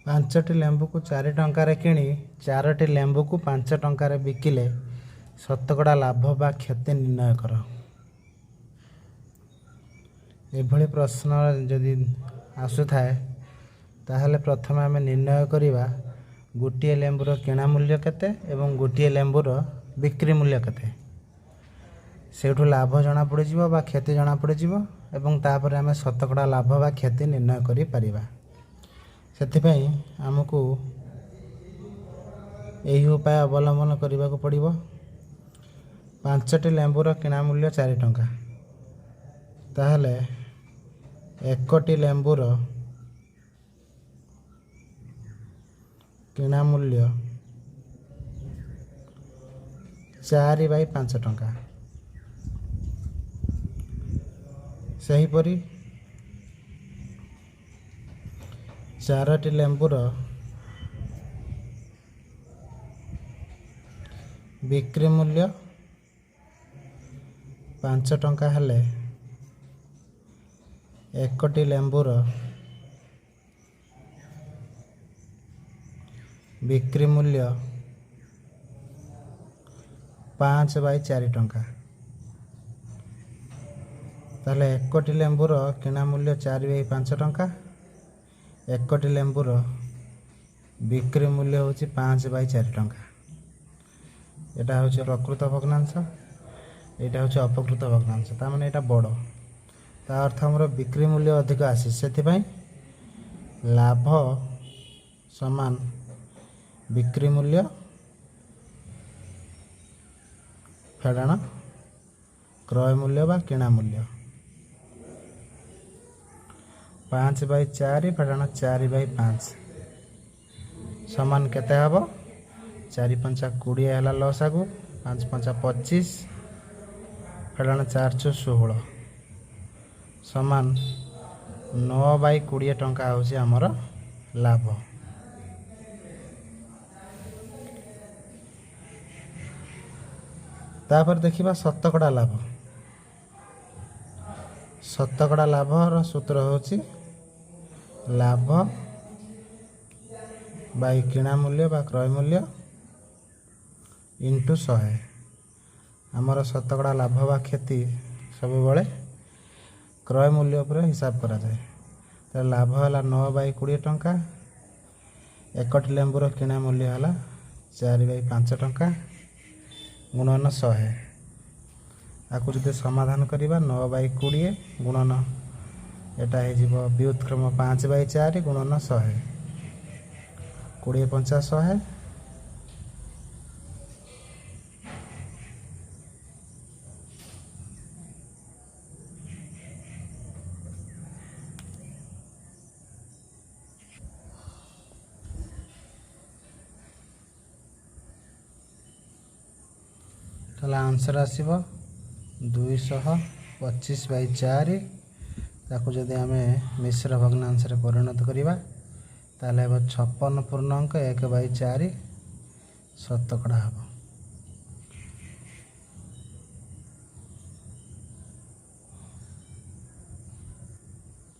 ପାଞ୍ଚଟି ଲେମ୍ବୁକୁ 4 ଟଙ୍କାରେ କିଣି 4ଟି ଲେମ୍ବୁକୁ 5 ଟଙ୍କାରେ ବିକିଲେ ଶତକଡ଼ା ଲାଭ ବା କ୍ଷତି ନିର୍ଣ୍ଣୟ କର। ଏଭଳି ପ୍ରଶ୍ନ ଯଦି ଆସୁଥାଏ ତାହେଲେ ପ୍ରଥମେ ଆମେ ନିର୍ଣ୍ଣୟ କରିବା ଗୋଟିଏ ଲେମ୍ବୁର କିଣା ମୂଲ୍ୟ କେତେ ଏବଂ ଗୋଟିଏ ଲେମ୍ବୁର ବିକ୍ରି ମୂଲ୍ୟ କେତେ। ସେଇଠୁ ଲାଭ ଜଣାପଡ଼ିଯିବ ବା କ୍ଷତି ଜଣାପଡ଼ିଯିବ ଏବଂ ତାପରେ ଆମେ ଶତକଡ଼ା ଲାଭ ବା କ୍ଷତି ନିର୍ଣ୍ଣୟ କରିପାରିବା। ସେଥିପାଇଁ ଆମକୁ ଏହି ଉପାୟ ଅବଲମ୍ବନ କରିବାକୁ ପଡ଼ିବ। 5ଟି ଲେମ୍ବୁର କିଣା ମୂଲ୍ୟ 4 ଟଙ୍କା, ତାହେଲେ 1ଟି ଲେମ୍ବୁର କିଣା ମୂଲ୍ୟ 4/5 ଟଙ୍କା। ସେହିପରି 4ଟି ଲେମ୍ବୁର ବିକ୍ରି ମୂଲ୍ୟ 5 ଟଙ୍କା ହେଲେ 1ଟି ଲେମ୍ବୁର ବିକ୍ରି ମୂଲ୍ୟ 5/4 ଟଙ୍କା। ତାହେଲେ 1ଟି ଲେମ୍ବୁର କିଣା ମୂଲ୍ୟ 4/5 ଟଙ୍କା, 1ଟି ଲେମ୍ବୁର ବିକ୍ରି ମୂଲ୍ୟ ହେଉଛି 5/4 ଟଙ୍କା। এটা ହେଉଛି ପ୍ରକୃତ ଭଗ୍ନାଂଶ, ଏଇଟା ହେଉଛି ଅପକୃତ ଭଗ୍ନାଂଶ। ତାମାନେ ଏଇଟା ବଡ଼, ତା ଅର୍ଥ ଆମର ବିକ୍ରି ମୂଲ୍ୟ ଅଧିକ ଆସିଛି। ସେଥିପାଇଁ ଲାଭ ସମାନ ବିକ୍ରି ମୂଲ୍ୟ ଫେଡ଼ାଣ କ୍ରୟ ମୂଲ୍ୟ ବା କିଣା ମୂଲ୍ୟ। 5/4 ଫେଡ଼ାଣ 4/5 ସମାନ କେତେ ହେବ? 4×5 20 ହେଲା ଲସାଗୁ, 5×5 25 ଫେଡ଼ାଣ 4×16 ସମାନ 9/20 ଟଙ୍କା ହେଉଛି ଆମର ଲାଭ। ତାପରେ ଦେଖିବା ଶତକଡ଼ା ଲାଭ। ଶତକଡ଼ା ଲାଭର ସୂତ୍ର ହେଉଛି ଲାଭ ବାଇ କିଣା ମୂଲ୍ୟ ବା କ୍ରୟ ମୂଲ୍ୟ ଇଣ୍ଟୁ 100। ଆମର ଶତକଡ଼ା ଲାଭ ବା କ୍ଷତି ସବୁବେଳେ କ୍ରୟ ମୂଲ୍ୟ ଉପରେ ହିସାବ କରାଯାଏ। ତାହେଲେ ଲାଭ ହେଲା 9/20 ଟଙ୍କା, 1ଟି ଲେମ୍ବୁର କିଣା ମୂଲ୍ୟ ହେଲା 4/5 ଟଙ୍କା ଗୁଣନ 100। ଆକୁ ଯଦି ସମାଧାନ କରିବା 9/20 ଗୁଣନ ଏଟା ହେଇଯିବ ବ୍ୟୁତ୍କ୍ରମ 5/4 ଗୁଣନ 100, 20×5 100। ତାହେଲେ ଆନ୍ସର ଆସିବ 225/4। ତାକୁ ଯଦି ଆମେ ମିଶ୍ର ଭଗ୍ନାଂଶରେ ପରିଣତ କରିବା ତାହେଲେ ହେବ 56.1/4 ଶତକଡ଼ା ହେବ।